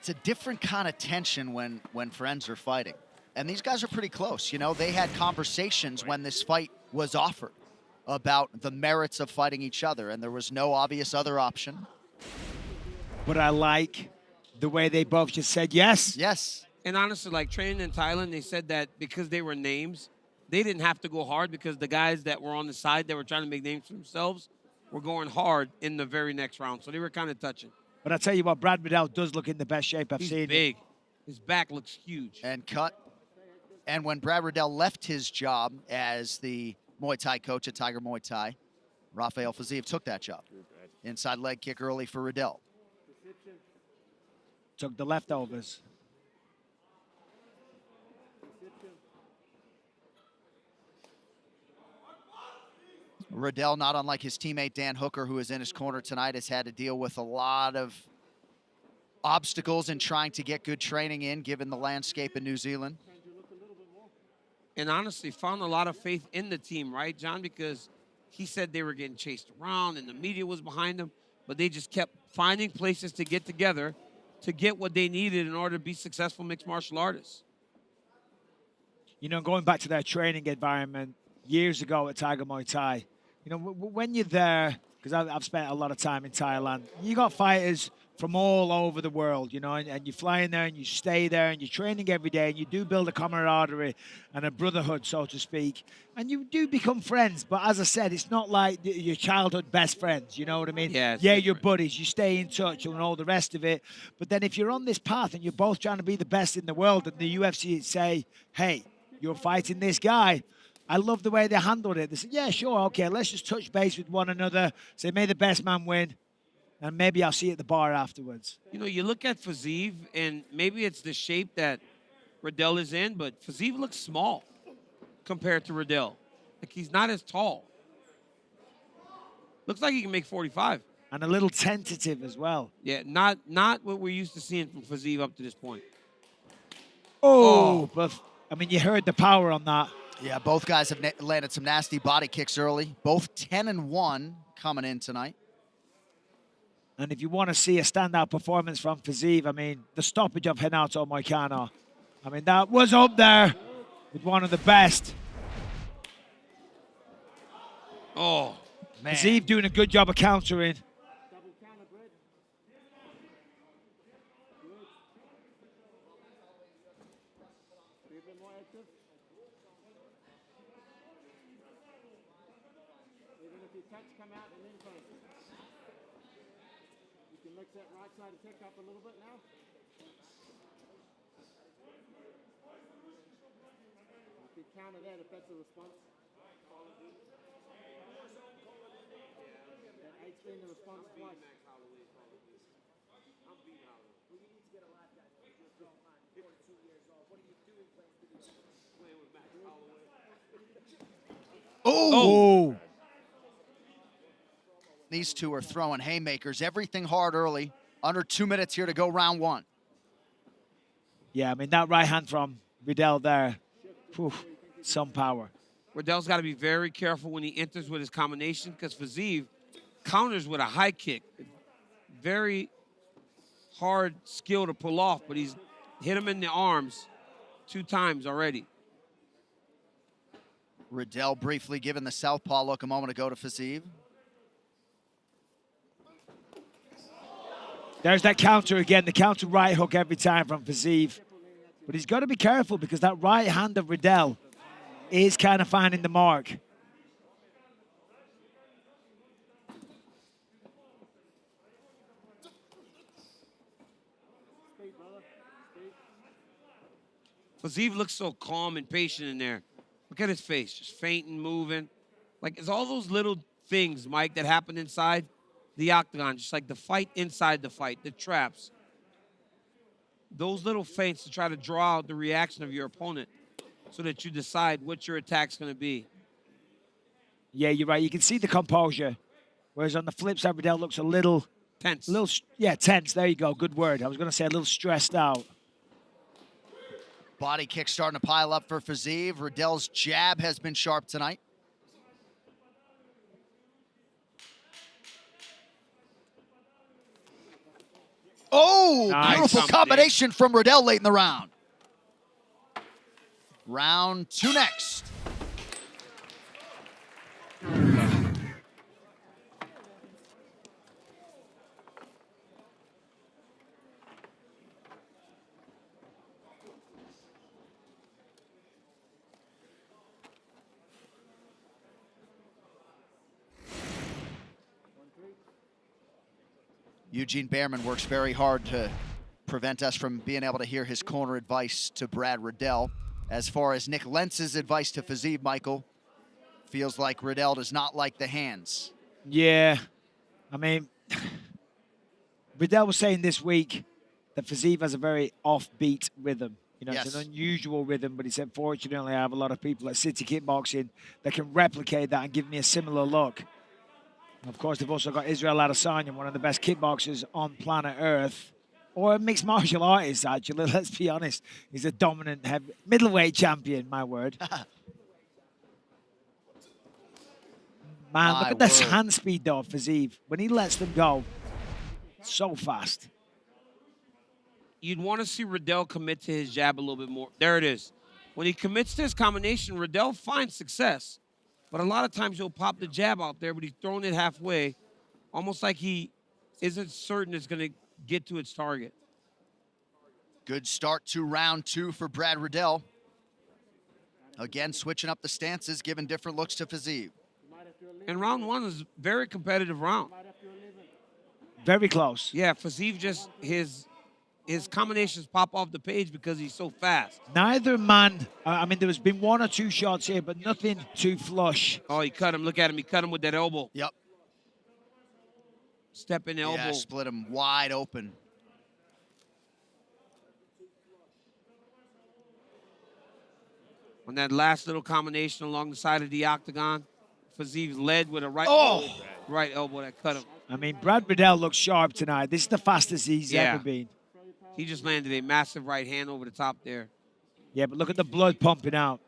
it's a different kind of tension when friends are fighting. And these guys are pretty close. You know, they had conversations when this fight was offered about the merits of fighting each other, and there was no obvious other option. But I like the way they both just said yes. Yes. And honestly, like training in Thailand, they said that because they were names, they didn't have to go hard because the guys that were on the side that were trying to make names for themselves were going hard in the very next round. So they were kind of touching. But I tell you what, Brad Riddell does look in the best shape I've He's seen. big. His back looks huge. And cut. And when Brad Riddell left his job as the Muay Thai coach at Tiger Muay Thai, Рафаэль Физиев took that job. Inside leg kick early for Riddelл. Took the leftovers. Riddelll, not unlike his teammate Dan Hooker, who is in his corner tonight, has had to deal with a lot of obstacles in trying to get good training in, given the landscape in New Zealand. And honestly, found a lot of faith in the team, right, John? Because he said they were getting chased around and the media was behind them, but they just kept finding places to get together to get what they needed in order to be successful mixed martial artists. You know, going back to their training environment years ago at Tiger Muay Thai, you know, when you're there, because I've spent a lot of time in Thailand, you got fighters from all over the world, you know, and you fly in there and you stay there and you're training every day and you do build a camaraderie and a brotherhood, so to speak, and you do become friends. But as I said, it's not like your childhood best friends, you know what I mean? Yeah, you're buddies, you stay in touch and all the rest of it. But then if you're on this path and you're both trying to be the best in the world and the UFC say, hey, you're fighting this guy, I love the way they handled it. They said, yeah, sure, okay, let's just touch base with one another, say, may the best man win, and maybe I'll see you at the bar afterwards. You know, you look at Fiziev, and maybe it's the shape that Riddelll is in, but Fiziev looks small compared to Riddelll. Like, he's not as tall. Looks like he can make 45. And a little tentative as well. Yeah, not what we're used to seeing from Fiziev up to this point. Oh, but, I mean, you heard the power on that. Yeah, both guys have landed some nasty body kicks early. Both 10-1 coming in tonight. And if you want to see a standout performance from Fiziev, I mean, the stoppage of Renato Moicano, I mean, that was up there with one of the best. Oh, man. Fiziev doing a good job of countering. That right side to pick up a little bit now. You can counter that if that's a response. That 8's been the response twice. Oh! These two are throwing haymakers. Everything hard early. Under 2 minutes here to go round one. Yeah, I mean, that right hand from Riddelll there, some power. Rydell's got to be very careful when he enters with his combination because Fiziev counters with a high kick. Very hard skill to pull off, but he's hit him in the arms 2 times already. Riddelll briefly giving the southpaw look a moment ago to Fiziev. There's that counter again, the counter right hook every time from Fiziev. But he's got to be careful because that right hand of Riddelll is kind of finding the mark. Fiziev looks so calm and patient in there. Look at his face, just fainting, moving. Like, it's all those little things, Mike, that happen inside the octagon, just like the fight inside the fight, the traps. Those little feints to try to draw out the reaction of your opponent so that you decide what your attack's going to be. Yeah, you're right. You can see the composure. Whereas on the flip side, Riddelll looks a little... tense. Tense. There you go. Good word. I was going to say a little stressed out. Body kick starting to pile up for Fiziev. Riddell's jab has been sharp tonight. Oh, Nice. beautiful combination from Riddelл late in the round. Round 2 next. Eugene Behrman works very hard to prevent us from being able to hear his corner advice to Brad Riddelл. As far as Nick Lentz's advice to Fiziev, Michael, feels like Riddelll does not like the hands. Yeah. I mean, Riddelll was saying this week that Fiziev has a very offbeat rhythm. You know, Yes. it's an unusual rhythm, but he said, fortunately, I have a lot of people at City Kickboxing that can replicate that and give me a similar look. And of course, they've also got Israel Adesanya, one of the best kickboxers on planet Earth, or a mixed martial artist, actually. Let's be honest. He's a dominant middleweight champion, my word. Man, look at this hand speed, though, Fiziev. When he lets them go, so fast. You'd want to see Riddelll commit to his jab a little bit more. There it is. When he commits to his combination, Riddelll finds success. But a lot of times he'll pop the jab out there, but he's throwing it halfway, almost like he isn't certain it's going to get to its target. Good start to round 2 for Brad Riddelll. Again, switching up the stances, giving different looks to Fiziev. And round 1 is a very competitive round. Very close. Yeah, Fiziev just, his combinations pop off the page because he's so fast. Neither man, I mean, there's been 1 or 2 shots here, but nothing too flush. Oh, he cut him. Look at him. He cut him with that elbow. Yep. Step in elbow. Yeah, split him wide open. On that last little combination along the side of the octagon, Fiziev led with a right elbow that cut him. I mean, Brad Riddelll looks sharp tonight. This is the fastest he's ever been. He just landed a massive right hand over the top there. Yeah, but look at the blood pumping out.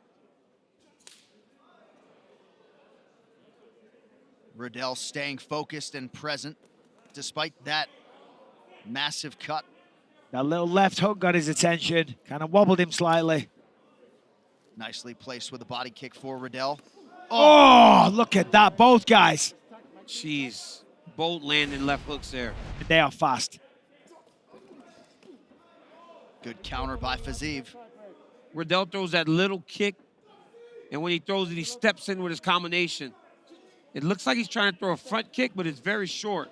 Riddelll staying focused and present despite that massive cut. That little left hook got his attention, kind of wobbled him slightly. Nicely placed with a body kick for Riddelll. Oh, look at that, both guys. Jeez, both landing left hooks there. They are fast. Good counter by Fiziev. Riddelll throws that little kick, and when he throws it, he steps in with his combination. It looks like he's trying to throw a front kick, but it's very short.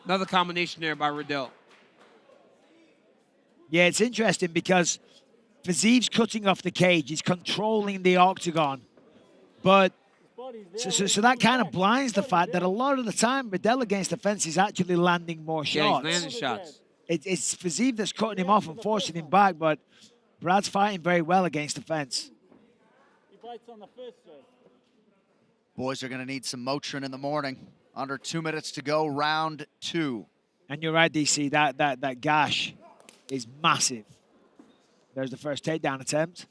Another combination there by Riddelll. Yeah, it's interesting because Fiziev's cutting off the cage. He's controlling the octagon. But so that kind of blinds the fact that a lot of the time, Riddelll against the fence is actually landing more shots. Yeah, he's landing shots. It's Fiziev that's cutting him off and forcing him back, but Brad's fighting very well against the fence. He bites on the first serve. Boys are going to need some Motrin in the morning. Under 2 minutes to go, round 2. And you're right, DC, that gash is massive. There's the first takedown attempt.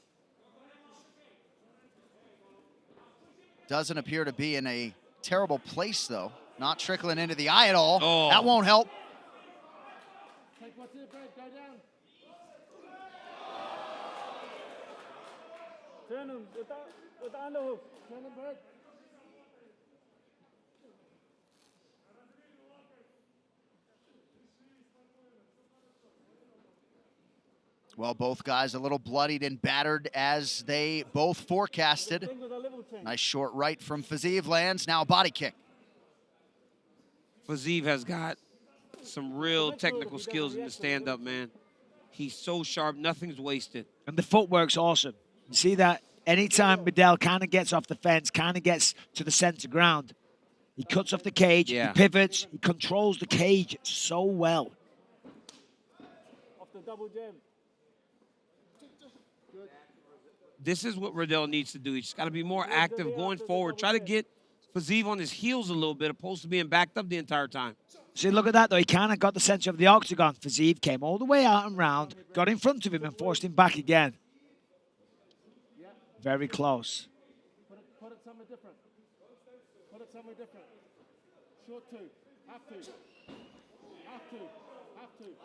Doesn't appear to be in a terrible place, though. Not trickling into the eye at all. Oh. That won't help. Take what's in, Bрэd, go down. Turn him with the underhook. Turn him, Bрэd. Well, both guys a little bloodied and battered as they both forecasted. Thing with a level change. Nice short right from Fiziev lands. Now a body kick. Fiziev has got some real technical skills in the stand-up, man. He's so sharp, nothing's wasted. And the footwork's awesome. You see that? Anytime Riddelll kind of gets off the fence, kind of gets to the center ground, he cuts off the cage, he pivots, he controls the cage so well. Off the double jab. This is what Riddelll needs to do. He's got to be more active going forward. Try to get Fiziev on his heels a little bit, opposed to being backed up the entire time. See, look at that, though. He kind of got the center of the octagon. Fiziev came all the way out and round, got in front of him and forced him back again. Very close. Put it somewhere different. Put it somewhere different. Short two. Have to. Have to.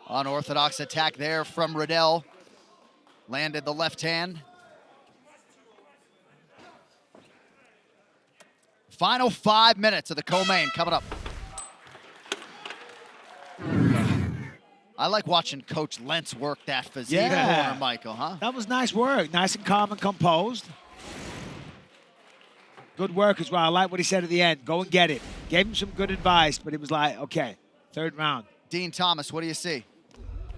Unorthodox attack there from Riddell. Landed the left hand. Final 5 minutes of the co-main coming up. I like watching Coach Lentz work that Fiziev corner, Michael, huh? That was nice work. Nice and calm and composed. Good work as well. I like what he said at the end. Go and get it. Gave him some good advice, but it was like, okay, third round. Dean Thomas, what do you see?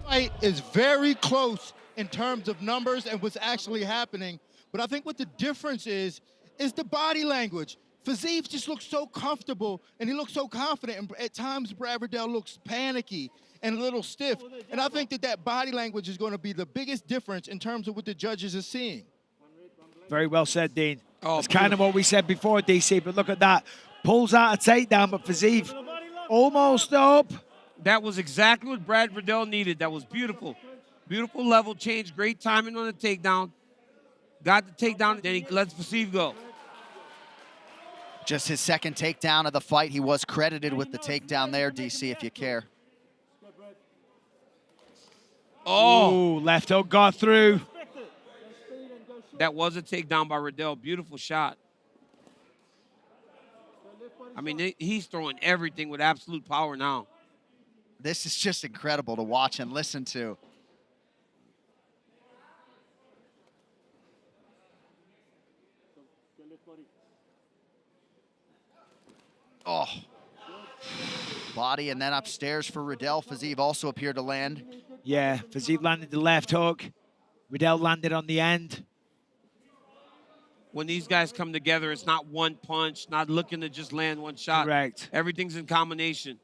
Fight is very close in terms of numbers and what's actually happening. But I think what the difference is the body language. Fiziev just looks so comfortable and he looks so confident. And at times, Brad Riddell looks panicky and a little stiff. And I think that body language is going to be the biggest difference in terms of what the judges are seeing. Very well said, Dean. Oh, That's kind of what we said before, DC, but look at that. Pulls out a takedown, but Fiziev almost up. That was exactly what Brad Riddell needed. That was beautiful. Beautiful level change. Great timing on the takedown. Got the takedown, then he lets Fiziev go. Just his second takedown of the fight. He was credited with the takedown there, DC, if you care. Oh, Ooh, left hook got through. that was a takedown by Riddell. Beautiful shot. I mean, he's throwing everything with absolute power now. This is just incredible to watch and listen to. Oh. Body and then upstairs for Riddell. Fiziev also appeared to land. Yeah, Fiziev landed the left hook. Riddell landed on the end. When these guys come together, it's not one punch, not looking to just land one shot. Correct. Everything's in combination.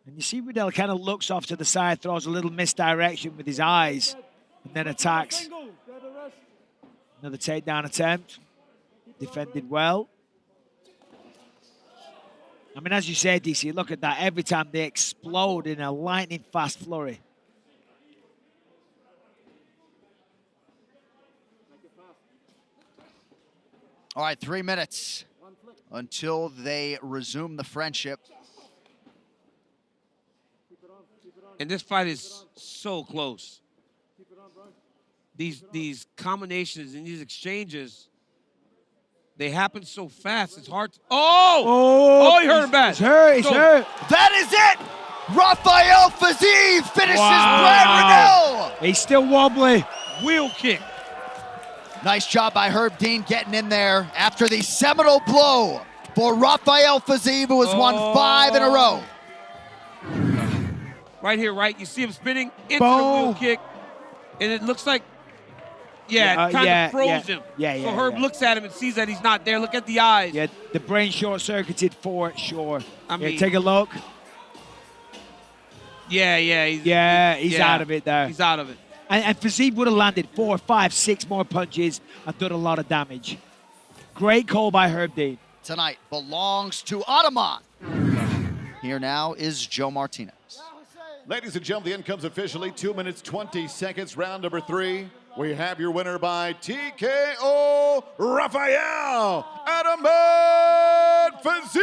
And you see Riddell kind of looks off to the side, throws a little misdirection with his eyes, and then attacks. Another takedown attempt. Defended well. I mean, as you said, DC, look at that. Every time they explode in a lightning-fast flurry. All right, 3 minutes until they resume the friendship. And this fight is so close. These combinations and these exchanges, they happen so fast. It's hard to... Oh, he hurt him bad. He's hurt, he's hurt. That is it! Rafael Fiziev finishes Wow. Brad Riddell! He's still wobbly. Wheel kick. Nice job by Herb Dean getting in there after the seminal blow for Rafael Fiziev, who has won 5 in a row. Right here, right? You see him spinning into Boom. the wheel kick, and it looks like, it kind of froze him. So Herb looks at him and sees that he's not there. Look at the eyes. Yeah, the brain short-circuited for sure. I mean, take a look. He's out of it there. He's out of it. And Fiziev would have landed 4, 5, 6 more punches and done a lot of damage. Great call by Herb Dean. Tonight belongs to Ottoman. Here now is Joe Martinez. Ladies and gentlemen, the end comes officially. 2 minutes, 20 seconds, round number 3. We have your winner by TKO, Rafael Fiziev.